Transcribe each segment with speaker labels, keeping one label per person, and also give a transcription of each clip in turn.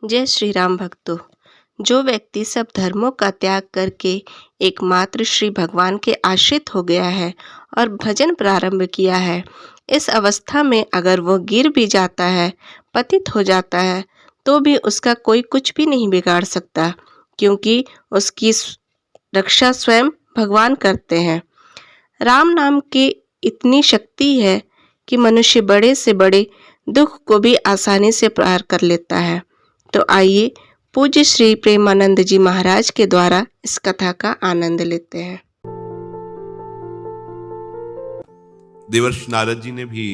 Speaker 1: जय श्री राम भक्तों। जो व्यक्ति सब धर्मों का त्याग करके एकमात्र श्री भगवान के आश्रित हो गया है और भजन प्रारंभ किया है, इस अवस्था में अगर वो गिर भी जाता है, पतित हो जाता है, तो भी उसका कोई कुछ भी नहीं बिगाड़ सकता, क्योंकि उसकी रक्षा स्वयं भगवान करते हैं। राम नाम की इतनी शक्ति है कि मनुष्य बड़े से बड़े दुख को भी आसानी से पार कर लेता है। तो आइए पूज्य श्री प्रेमानंद जी महाराज के द्वारा इस कथा का आनंद लेते हैं।
Speaker 2: देवर्षि नारद जी ने भी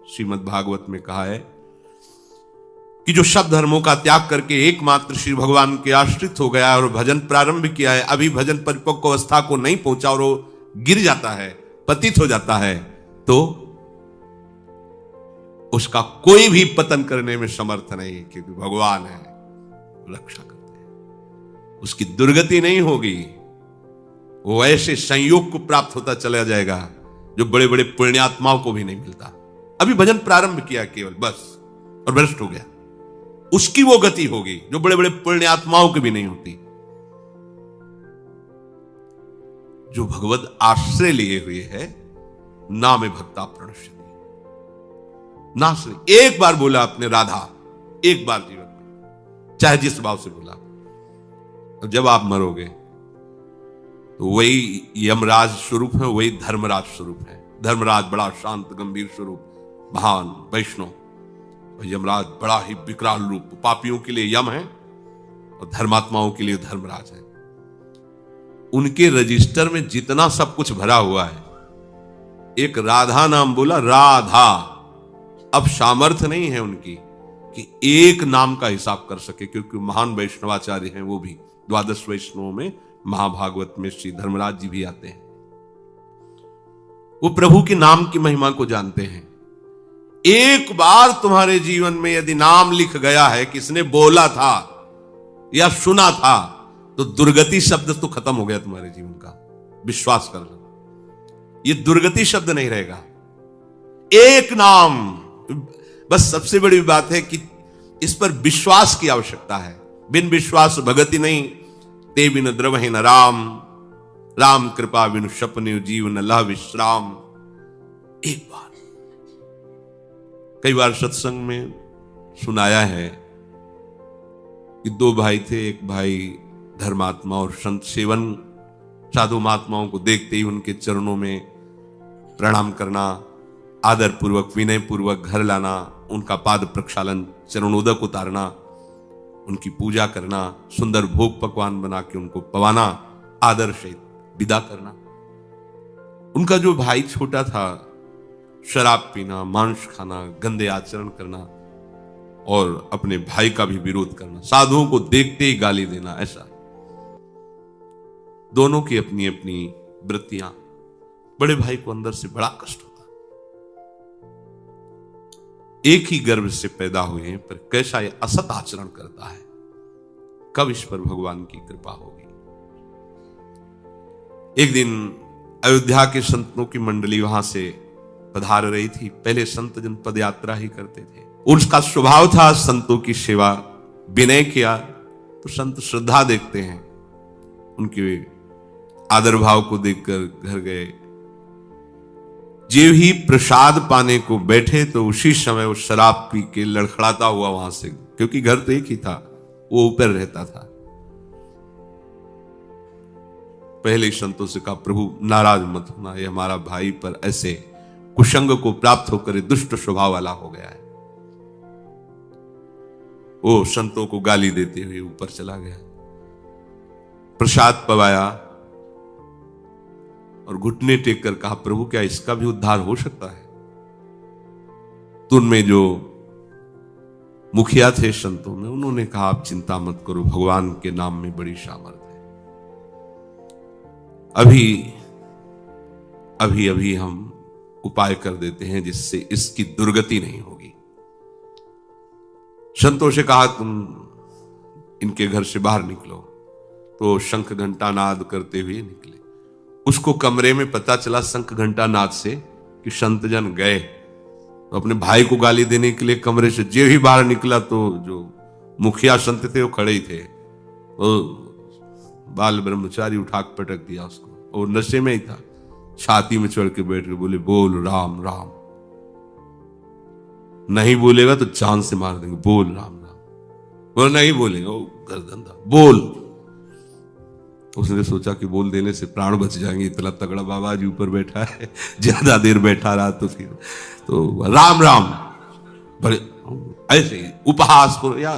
Speaker 2: श्रीमद् भागवत में कहा है कि जो सब धर्मों का त्याग करके एकमात्र श्री भगवान के आश्रित हो गया और भजन प्रारंभ किया है, अभी भजन परिपक्व अवस्था को नहीं पहुंचा और वो गिर जाता है, पतित हो जाता है, तो उसका कोई भी पतन करने में समर्थ नहीं, क्योंकि भगवान है, रक्षा करते हैं, उसकी दुर्गति नहीं होगी। वो ऐसे संयोग को प्राप्त होता चला जाएगा जो बड़े बड़े पुण्यात्माओं को भी नहीं मिलता। अभी भजन प्रारंभ किया केवल बस और भ्रष्ट हो गया, उसकी वो गति होगी जो बड़े बड़े पुण्यात्माओं की भी नहीं होती। जो भगवत आश्रय लिए हुए है, नाम भक्ता प्रणश्यति, नाश्रय एक बार बोला अपने राधा, एक बार जीवन में, चाहे जिस भाव से बोला, और जब आप मरोगे तो वही यमराज स्वरूप है, वही धर्मराज स्वरूप है। धर्मराज बड़ा शांत गंभीर स्वरूप, महान वैष्णव, और यमराज बड़ा ही विकराल रूप, पापियों के लिए यम है और धर्मात्माओं के लिए धर्मराज है। उनके रजिस्टर में जितना सब कुछ भरा हुआ है, एक राधा नाम बोला, राधा, अब सामर्थ्य नहीं है उनकी कि एक नाम का हिसाब कर सके, क्योंकि महान वैष्णवाचार्य हैं, वो भी द्वादश वैष्णवों में महाभागवत में श्री धर्मराज जी भी आते हैं। वो प्रभु के नाम की महिमा को जानते हैं। एक बार तुम्हारे जीवन में यदि नाम लिख गया है, किसने बोला था या सुना था, तो दुर्गति शब्द तो खत्म हो गया तुम्हारे जीवन का, विश्वास कर लो, ये दुर्गति शब्द नहीं रहेगा। एक नाम, बस सबसे बड़ी बात है कि इस पर विश्वास की आवश्यकता है। बिन विश्वास भगति नहीं, ते बिन द्रवहि न राम, राम कृपा बिनु सपने जीवन लह विश्राम। एक बार, कई बार सत्संग में सुनाया है कि दो भाई थे, एक भाई धर्मात्मा और संत सेवन, साधु महात्माओं को देखते ही उनके चरणों में प्रणाम करना, आदर पूर्वक विनय पूर्वक घर लाना, उनका पाद प्रक्षालन, चरणोदक उतारना, उनकी पूजा करना, सुंदर भोग पकवान बना के उनको पवाना, आदर से विदा करना। उनका जो भाई छोटा था, शराब पीना, मांस खाना, गंदे आचरण करना और अपने भाई का भी विरोध करना, साधुओं को देखते ही गाली देना, ऐसा। दोनों की अपनी अपनी वृत्तियां। बड़े भाई को अंदर से बड़ा कष्ट होता, एक ही गर्भ से पैदा हुए हैं, पर कैसा ये असत आचरण करता है, कब इस पर भगवान की कृपा होगी। एक दिन अयोध्या के संतों की मंडली वहां से पधार रही थी। पहले संत जन पद यात्रा ही करते थे, उसका स्वभाव था संतों की सेवा। विनय किया तो संत श्रद्धा देखते हैं, उनके आदर भाव को देखकर घर गए। जो ही प्रसाद पाने को बैठे तो उसी समय वो शराब पी के लड़खड़ाता हुआ वहां से, क्योंकि घर तो एक ही था, वो ऊपर रहता था। पहले ही संतों से कहा, प्रभु नाराज मत होना, ये हमारा भाई पर ऐसे कुसंग को प्राप्त होकर दुष्ट स्वभाव वाला हो गया है। वो संतों को गाली देते हुए ऊपर चला गया, प्रसाद पवाया और घुटने टेक कर कहा, प्रभु क्या इसका भी उद्धार हो सकता है? तो उनमें जो मुखिया थे संतों में, उन्होंने कहा, आप चिंता मत करो, भगवान के नाम में बड़ी सामर्थ है। अभी अभी हम उपाय कर देते हैं जिससे इसकी दुर्गति नहीं होगी। संतों से कहा, तुम इनके घर से बाहर निकलो। तो शंख घंटा नाद करते हुए निकले। उसको कमरे में पता चला शंख घंटा नाद से कि संतजन गए, तो अपने भाई को गाली देने के लिए कमरे से जे ही बाहर निकला तो जो मुखिया संत थे, वो खड़े ही थे, वो बाल ब्रह्मचारी उठा के पटक दिया उसको, और नशे में ही था, छाती में चढ़ के बैठ के बोले बोल राम राम, नहीं बोलेगा तो जान से मार देंगे, बोल राम राम, बोल नहीं बोलेगा वो गर्दन था, बोल। उसने सोचा कि बोल देने से प्राण बच जाएंगे, इतना तगड़ा बाबा जी ऊपर बैठा है, ज्यादा देर बैठा रहा तो फिर तो राम राम, बड़े ऐसे ही उपहास पूर्व या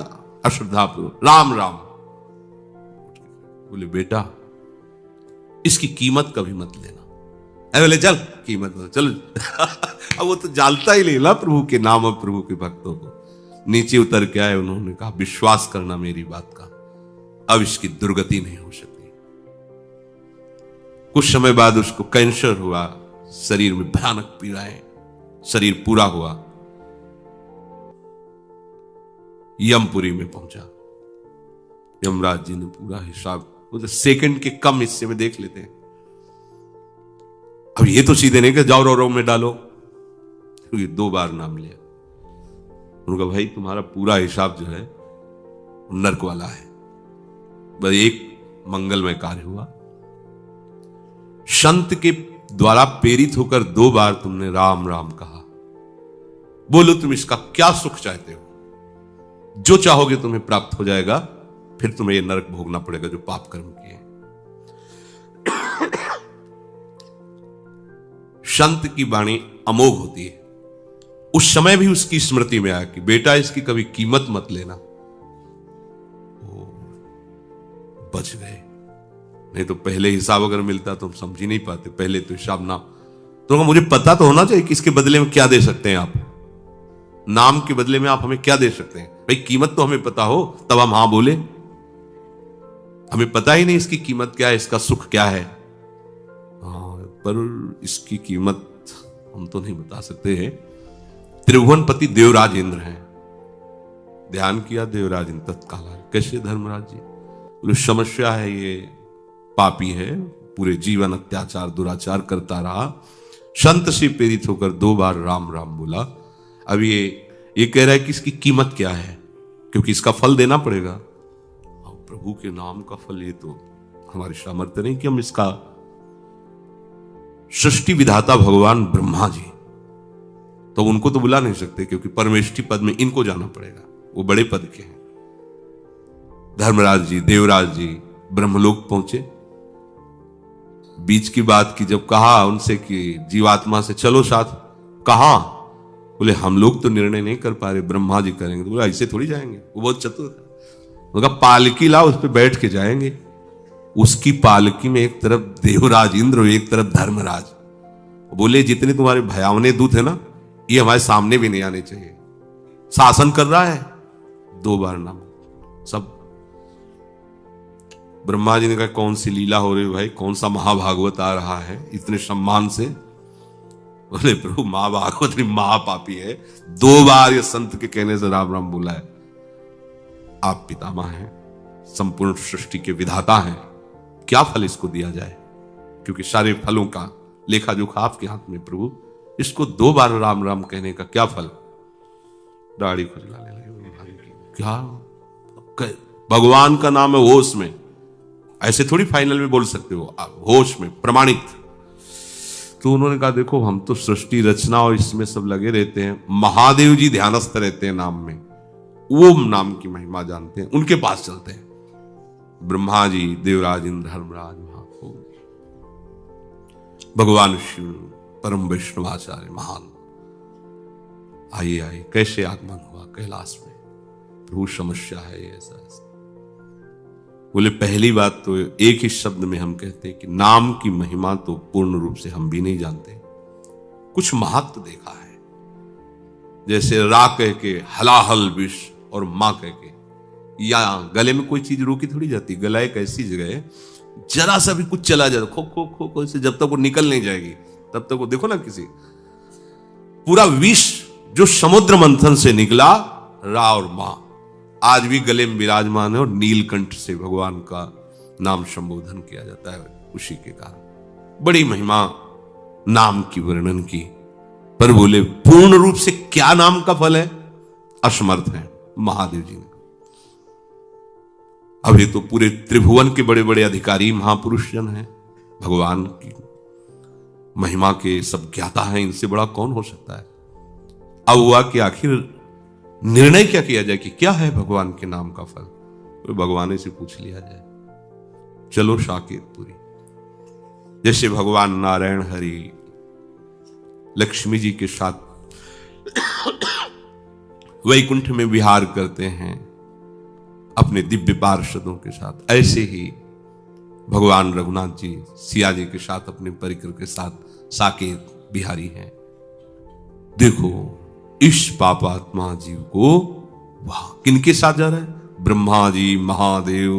Speaker 2: अश्रद्धा पूर्व राम राम। बोले बेटा इसकी कीमत कभी मत लेना। बोले चल कीमत मत, चल अब वो तो जानता ही नहीं ना प्रभु के नाम और प्रभु के भक्तों को। नीचे उतर के आए, उन्होंने कहा विश्वास करना मेरी बात का, अब इसकी दुर्गति नहीं हो सकती। कुछ समय बाद उसको कैंसर हुआ, शरीर में भयानक पीड़ाएं, शरीर पूरा हुआ, यमपुरी में पहुंचा। यमराज जी ने पूरा हिसाब वो तो सेकंड के कम हिस्से में देख लेते हैं। अब ये तो सीधे नहीं कि जाओ रो में डालो, क्योंकि 2 बार नाम लिया। उनका भाई तुम्हारा पूरा हिसाब जो है नर्क वाला है। बस एक मंगलमय कार्य हुआ, संत के द्वारा प्रेरित होकर 2 बार तुमने राम राम कहा। बोलो तुम इसका क्या सुख चाहते हो, जो चाहोगे तुम्हें प्राप्त हो जाएगा, फिर तुम्हें यह नरक भोगना पड़ेगा जो पाप कर्म किए। संत की वाणी अमोघ होती है। उस समय भी उसकी स्मृति में आया कि बेटा इसकी कभी कीमत मत लेना। ओ, बच गए, नहीं तो पहले हिसाब अगर मिलता तो हम समझ ही नहीं पाते। पहले तो हिसाब ना तो मुझे पता तो होना चाहिए कि इसके बदले में क्या दे सकते हैं आप, नाम के बदले में आप हमें क्या दे सकते हैं। भाई कीमत तो हमें पता हो तब हम हां बोले। हमें पता ही नहीं इसकी कीमत क्या है, इसका सुख क्या है। पर इसकी कीमत हम तो नहीं बता सकते हैं। त्रिभुवनपति देवराज इंद्र हैं। ध्यान किया देवराज इंद्र तत्काल कैसे धर्मराज जी, बोले समस्या है, ये पापी है, पूरे जीवन अत्याचार दुराचार करता रहा, संत से प्रेरित होकर 2 बार राम राम बोला। अब ये कह रहा है कि इसकी कीमत क्या है, क्योंकि इसका फल देना पड़ेगा। प्रभु के नाम का फल, ये तो हमारी सामर्थ्य नहीं कि हम इसका। सृष्टि विधाता भगवान ब्रह्मा जी, तो उनको तो बुला नहीं सकते क्योंकि परमेष्ठी पद में इनको जाना पड़ेगा, वो बड़े पद के हैं। धर्मराज जी देवराज जी ब्रह्मलोक पहुंचे। बीच की बात की जब कहा उनसे कि जीवात्मा से चलो साथ, कहा बोले हम लोग तो निर्णय नहीं कर पा रहे, ब्रह्मा जी करेंगे। तो बोला ऐसे थोड़ी जाएंगे, वो बहुत चतुर था। उनका पालकी लाओ, उस पर बैठ के जाएंगे। उसकी पालकी में एक तरफ देवराज इंद्र, एक तरफ धर्मराज। बोले जितने तुम्हारे भयावने दूत है ना, ये हमारे सामने भी नहीं आने चाहिए। शासन कर रहा है, 2 बार नाम सब। ब्रह्मा जी ने कहा कौन सी लीला हो रही है भाई, कौन सा महाभागवत आ रहा है इतने सम्मान से। बोले प्रभु महाभागवत नहीं, महापापी है, 2 बार ये संत के कहने से राम राम बोला है। आप पितामह हैं, संपूर्ण सृष्टि के विधाता हैं, क्या फल इसको दिया जाए, क्योंकि सारे फलों का लेखा जोखा आपके हाथ में प्रभु। इसको 2 बार राम राम कहने का क्या फल। दाढ़ी खुजलाने लगे, क्या भगवान का नाम है होश में, ऐसे थोड़ी फाइनल में बोल सकते हो, होश में प्रमाणित। तो उन्होंने कहा देखो हम तो सृष्टि रचना और इसमें सब लगे रहते हैं, महादेव जी ध्यानस्थ रहते हैं नाम में, ओम नाम की महिमा जानते हैं, उनके पास चलते हैं। ब्रह्मा जी देवराज इंद्र धर्मराज भगवान शिव परम वैष्णवाचार्य महान आइए कैसे आगमन हुआ कैलाश में। प्रभु समस्या है ऐसा ऐसा। बोले पहली बात तो एक ही शब्द में हम कहते हैं कि नाम की महिमा तो पूर्ण रूप से हम भी नहीं जानते, कुछ महत्व देखा है। जैसे रा कह के हलाहल विष और मां कह के, या गले में कोई चीज रोकी थोड़ी जाती। गला एक ऐसी जगह है, जरा सा भी कुछ चला जाए खो खो खो खो से, जब तक वो निकल नहीं जाएगी तब तक वो देखो ना, किसी पूरा विष जो समुद्र मंथन से निकला, रा और मां आज भी गले में विराजमान है, और नीलकंठ से भगवान का नाम संबोधन किया जाता है उसी के कारण। बड़ी महिमा नाम की वर्णन की, पर बोले पूर्ण रूप से क्या नाम का फल है, असमर्थ है। महादेव जी ने अभी तो पूरे त्रिभुवन के बड़े बड़े अधिकारी महापुरुष जन हैं, भगवान की महिमा के सब ज्ञाता हैं, इनसे बड़ा कौन हो सकता है। अब हुआ कि आखिर निर्णय क्या किया जाए कि क्या है भगवान के नाम का फल, तो भगवान से पूछ लिया जाए। चलो साकेतपुरी, जैसे भगवान नारायण हरि लक्ष्मी जी के साथ वैकुंठ में विहार करते हैं अपने दिव्य पार्षदों के साथ, ऐसे ही भगवान रघुनाथ जी सिया जी के साथ अपने परिकर के साथ साकेत बिहारी हैं। देखो इस पापात्मा जीव को वाह किनके साथ जा रहा है, ब्रह्मा जी, महादेव,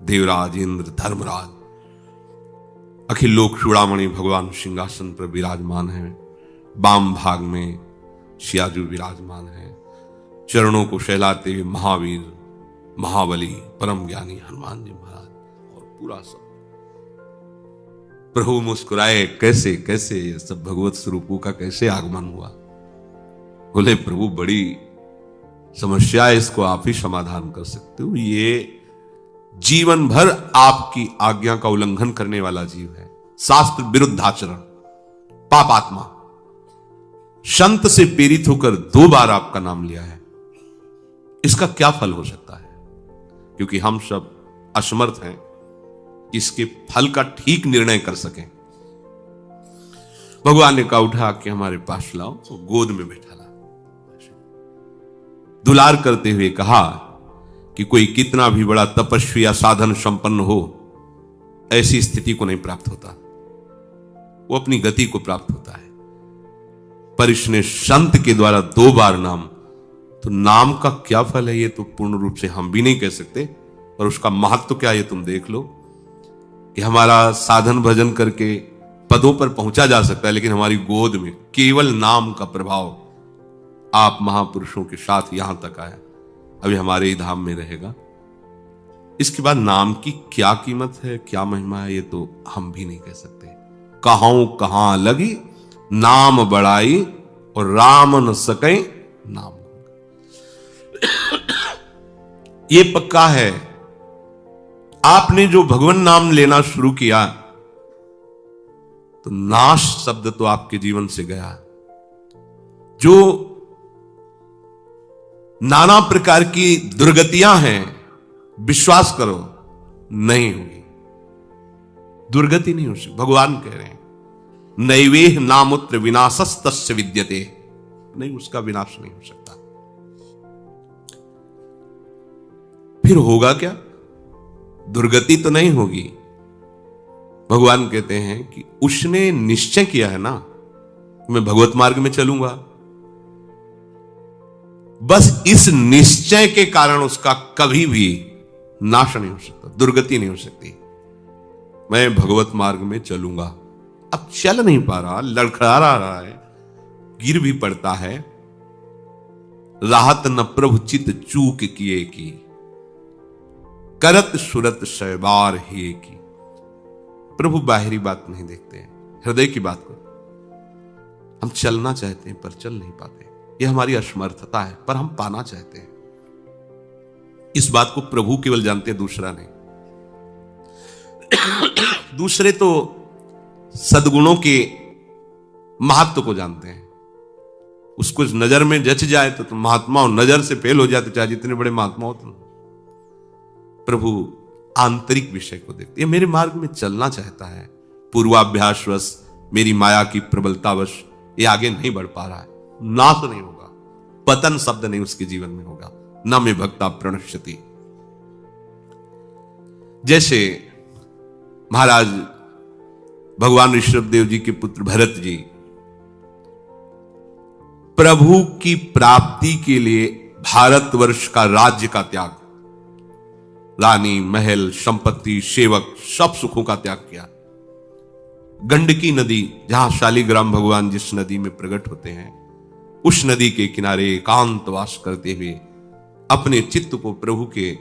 Speaker 2: देवराज इंद्र, धर्मराज, अखिल लोक चूड़ामणि भगवान सिंहासन पर विराजमान है। वाम भाग में सियाजू विराजमान है, चरणों को सहलाते हुए महावीर, महाबली, परम ज्ञानी हनुमान जी महाराज और पूरा सब। प्रभु मुस्कुराए, कैसे कैसे ये सब भगवत स्वरूपों का कैसे आगमन हुआ। बोले प्रभु बड़ी समस्या है, इसको आप ही समाधान कर सकते हो। ये जीवन भर आपकी आज्ञा का उल्लंघन करने वाला जीव है, शास्त्र विरुद्ध आचरण, पापात्मा, संत से प्रेरित होकर 2 बार आपका नाम लिया है, इसका क्या फल हो सकता है। क्योंकि हम सब असमर्थ हैं कि इसके फल का ठीक निर्णय कर सकें। भगवान ने कहा उठा के हमारे पास लाओ, तो गोद में बैठा ला, दुलार करते हुए कहा कि कोई कितना भी बड़ा तपस्वी या साधन संपन्न हो, ऐसी स्थिति को नहीं प्राप्त होता, वो अपनी गति को प्राप्त होता है। पर इसने संत के द्वारा 2 बार नाम, तो नाम का क्या फल है ये तो पूर्ण रूप से हम भी नहीं कह सकते, और उसका महत्व क्या है तुम देख लो कि हमारा साधन भजन करके पदों पर पहुंचा जा सकता है, लेकिन हमारी गोद में केवल नाम का प्रभाव आप महापुरुषों के साथ यहां तक आया, अभी हमारे ही धाम में रहेगा। इसके बाद नाम की क्या कीमत है, क्या महिमा है, ये तो हम भी नहीं कह सकते। कहां कहां लगी नाम बढ़ाई और राम न सके नाम। ये पक्का है, आपने जो भगवान नाम लेना शुरू किया तो नाश शब्द तो आपके जीवन से गया। जो नाना प्रकार की दुर्गतियां हैं, विश्वास करो नहीं होगी, दुर्गति नहीं हो सकती। भगवान कह रहे हैं नैवेह नामुत्र विनाशस्तस्य विद्यते, नहीं उसका विनाश नहीं हो सकता। फिर होगा क्या, दुर्गति तो नहीं होगी। भगवान कहते हैं कि उसने निश्चय किया है ना, मैं भगवत मार्ग में चलूंगा, बस इस निश्चय के कारण उसका कभी भी नाश नहीं हो सकता, दुर्गति नहीं हो सकती। मैं भगवत मार्ग में चलूंगा, अब चल नहीं पा रहा, लड़खड़ा रहा है, गिर भी पड़ता है, राहत न प्रभु चित चूक किए की, करत सुरत शैबार ही की। प्रभु बाहरी बात नहीं देखते हैं, हृदय की बात को। हम चलना चाहते हैं पर चल नहीं पाते, यह हमारी असमर्थता है, पर हम पाना चाहते हैं। इस बात को प्रभु केवल जानते हैं, दूसरा नहीं। दूसरे तो सद्गुणों के महत्व को जानते हैं, उसको इस नजर में जच जाए तो महात्मा, और नजर से फेल हो जाते चाहे जितने बड़े महात्मा हो। तो प्रभु आंतरिक विषय को देखते, ये मेरे मार्ग में चलना चाहता है, पूर्वाभ्यासवश मेरी माया की प्रबलतावश ये आगे नहीं बढ़ पा रहा है, नाश नहीं होगा, पतन शब्द नहीं उसके जीवन में होगा, न में भक्ता प्रणश्यति। जैसे महाराज भगवान ऋषभदेव जी के पुत्र भरत जी प्रभु की प्राप्ति के लिए भारतवर्ष का राज्य का त्याग, रानी, महल, संपत्ति, सेवक, सब सुखों का त्याग किया। गंडकी नदी, जहां शालिग्राम भगवान जिस नदी में प्रकट होते हैं, उस नदी के किनारे एकांतवास करते हुए अपने चित्त को प्रभु के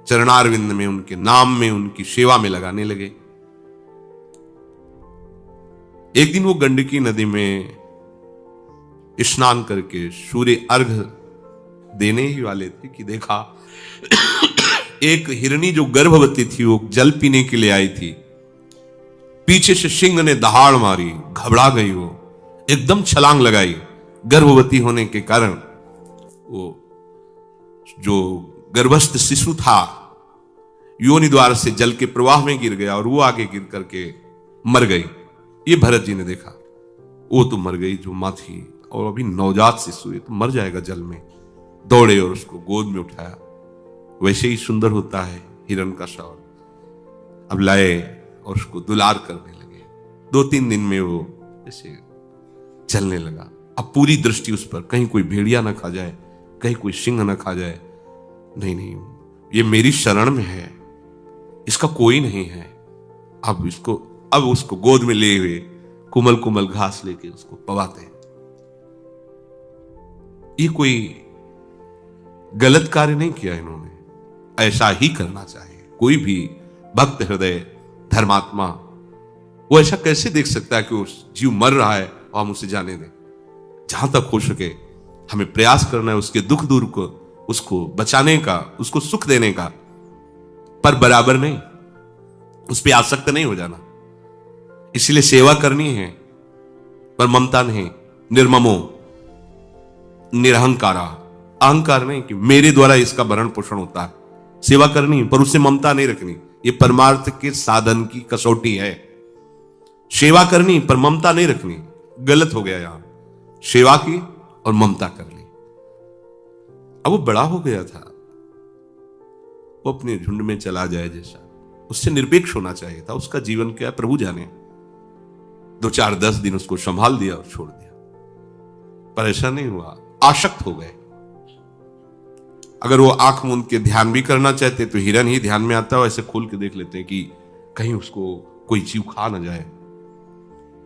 Speaker 2: चरणारविंद में, उनके नाम में, उनकी सेवा में लगाने लगे। एक दिन वो गंडकी नदी में स्नान करके सूर्य अर्घ देने ही वाले थे कि देखा एक हिरनी जो गर्भवती थी वो जल पीने के लिए आई थी, पीछे से सिंह ने दहाड़ मारी, घबरा गई, वो एकदम छलांग लगाई। गर्भवती होने के कारण वो जो गर्भस्थ शिशु था योनि द्वार से जल के प्रवाह में गिर गया और वो आगे गिर करके मर गई। ये भरत जी ने देखा, वो तो मर गई जो मां थी, और अभी नवजात शिशु है तो मर जाएगा जल में। दौड़े और उसको गोद में उठाया। वैसे ही सुंदर होता है हिरण का शव। अब लाए और उसको दुलार करने लगे। 2-3 दिन में वो ऐसे चलने लगा। अब पूरी दृष्टि उस पर, कहीं कोई भेड़िया ना खा जाए, कहीं कोई सिंह ना खा जाए। नहीं नहीं, ये मेरी शरण में है, इसका कोई नहीं है। अब उसको गोद में ले हुए कुमल कुमल घास लेके उसको पवाते हैं। ये कोई गलत कार्य नहीं किया इन्होंने, ऐसा ही करना चाहिए। कोई भी भक्त हृदय धर्मात्मा वो ऐसा कैसे देख सकता है कि उस जीव मर रहा है और हम उसे जाने दें। जहां तक हो सके हमें प्रयास करना है उसके दुख दूर को, उसको बचाने का, उसको सुख देने का, पर बराबर नहीं, उस पर आसक्त नहीं हो जाना। इसलिए सेवा करनी है पर ममता नहीं, निर्ममो निरहंकारा, अहंकार नहीं कि मेरे द्वारा इसका भरण पोषण होता है। सेवा करनी पर उससे ममता नहीं रखनी। ये परमार्थ के साधन की कसौटी है। सेवा करनी पर ममता नहीं रखनी, गलत हो गया यहां। सेवा की और ममता कर ली। अब वो बड़ा हो गया था, वो अपने झुंड में चला जाए जैसा, उससे निरपेक्ष होना चाहिए था। उसका जीवन क्या है प्रभु जाने। 2-4-10 दिन उसको संभाल दिया और छोड़ दिया, पर ऐसा नहीं हुआ। आसक्त हो गए। अगर वो आंख मूंद के ध्यान भी करना चाहते तो हिरन ही ध्यान में आता है। ऐसे खोल के देख लेते हैं कि कहीं उसको कोई जीव खा ना जाए।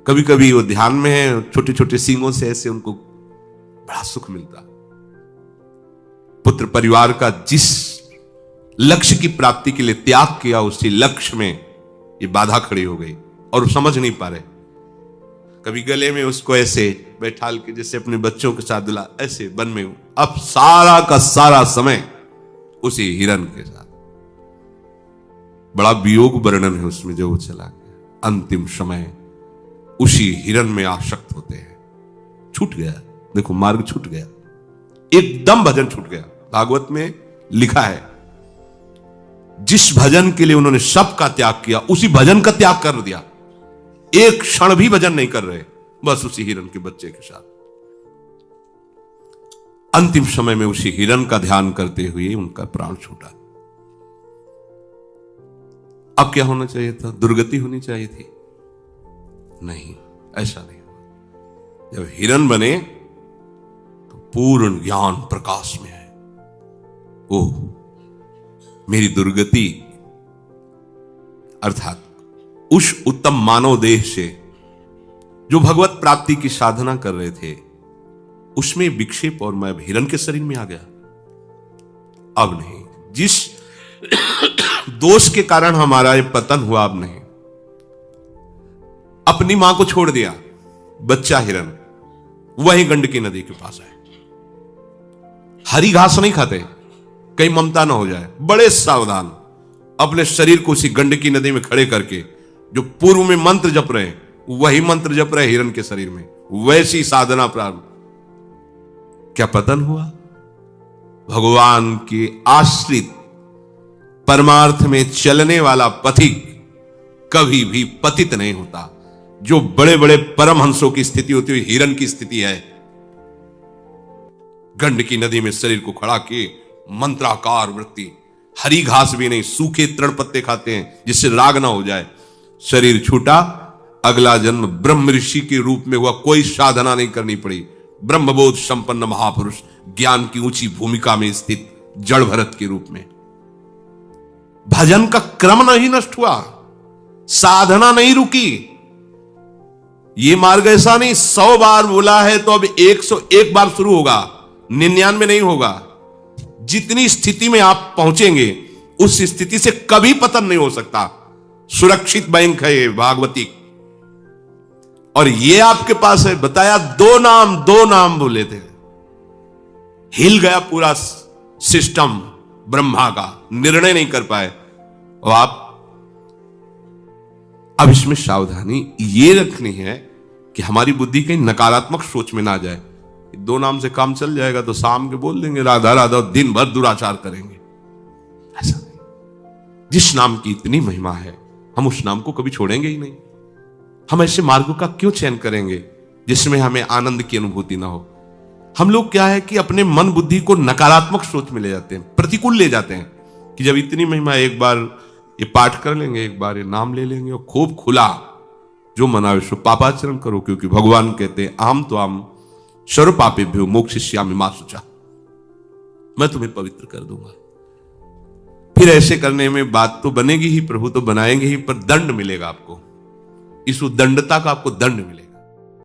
Speaker 2: कभी कभी वो ध्यान में है, छोटे छोटे सींगों से ऐसे उनको बड़ा सुख मिलता। पुत्र परिवार का जिस लक्ष्य की प्राप्ति के लिए त्याग किया, उसी लक्ष्य में ये बाधा खड़ी हो गई और समझ नहीं पा रहे। कभी गले में उसको ऐसे बैठाल के जैसे अपने बच्चों के साथ दिला, ऐसे वन में हूं। अब सारा का सारा समय उसी हिरन के साथ। बड़ा वियोग वर्णन है उसमें जो वो चला गया। अंतिम समय उसी हिरन में आसक्त होते हैं। छूट गया, देखो मार्ग छूट गया, एकदम भजन छूट गया। भागवत में लिखा है जिस भजन के लिए उन्होंने सब का त्याग किया, उसी भजन का त्याग कर दिया। एक क्षण भी भजन नहीं कर रहे, बस उसी हिरन के बच्चे के साथ। अंतिम समय में उसी हिरन का ध्यान करते हुए उनका प्राण छूटा। अब क्या होना चाहिए था? दुर्गति होनी चाहिए थी। नहीं, ऐसा नहीं हुआ। जब हिरन बने तो पूर्ण ज्ञान प्रकाश में है। ओह, मेरी दुर्गति अर्थात उस उत्तम मानव देह से जो भगवत प्राप्ति की साधना कर रहे थे, उसमें विक्षेप और मैं हिरन के शरीर में आ गया। अब नहीं, जिस दोष के कारण हमारा ये पतन हुआ, अब नहीं। अपनी मां को छोड़ दिया, बच्चा हिरन वही गंडकी नदी के पास है। हरी घास नहीं खाते, कहीं ममता ना हो जाए। बड़े सावधान, अपने शरीर को उसी गंडकी नदी में खड़े करके जो पूर्व में मंत्र जप रहे, वही मंत्र जप रहे हिरन के शरीर में, वैसी साधना प्रारंभ। क्या पतन हुआ? भगवान के आश्रित परमार्थ में चलने वाला पथिक कभी भी पतित नहीं होता। जो बड़े बड़े परमहंसों की स्थिति होती है, हिरन की स्थिति है। गंडकी नदी में शरीर को खड़ा किए, मंत्राकार वृत्ति, हरी घास भी नहीं, सूखे तृण पत्ते खाते हैं जिससे राग ना हो जाए। शरीर छूटा, अगला जन्म ब्रह्म ऋषि के रूप में हुआ। कोई साधना नहीं करनी पड़ी। ब्रह्मबोध संपन्न महापुरुष, ज्ञान की ऊंची भूमिका में स्थित जड़ भरत के रूप में। भजन का क्रम नहीं नष्ट हुआ, साधना नहीं रुकी। ये मार्ग ऐसा नहीं 100 बार बोला है तो अब 101 बार शुरू होगा, 99 नहीं होगा। जितनी स्थिति में आप पहुंचेंगे उस स्थिति से कभी पतन नहीं हो सकता। सुरक्षित बैंक है ये भागवती। और ये आपके पास है। बताया दो नाम बोले थे, हिल गया पूरा सिस्टम। ब्रह्मा का निर्णय नहीं कर पाए, और आप अब इसमें सावधानी ये रखनी है कि हमारी बुद्धि कहीं नकारात्मक सोच में ना जाए। 2 नाम से काम चल जाएगा तो शाम के बोल देंगे राधा राधा और दिन भर दुराचार करेंगे, ऐसा नहीं। जिस नाम की इतनी महिमा है हम उस नाम को कभी छोड़ेंगे ही नहीं। हम ऐसे मार्गों का क्यों चयन करेंगे जिसमें हमें आनंद की अनुभूति ना हो। हम लोग क्या है कि अपने मन बुद्धि को नकारात्मक सोच में ले जाते हैं, प्रतिकूल ले जाते हैं कि जब इतनी महिमा, एक बार ये पाठ कर लेंगे, एक बार ये नाम ले लेंगे और खूब खुला जो मनावे सो पापाचरण करो, क्योंकि भगवान कहते हैं आम तो आम सर्व पापेभ्यो मोक्षयिष्यामि मा शुचा, मैं तुम्हें पवित्र कर दूंगा। फिर ऐसे करने में बात तो बनेगी ही, प्रभु तो बनाएंगे ही, पर दंड मिलेगा आपको, इस उद्दंडता का आपको दंड मिलेगा।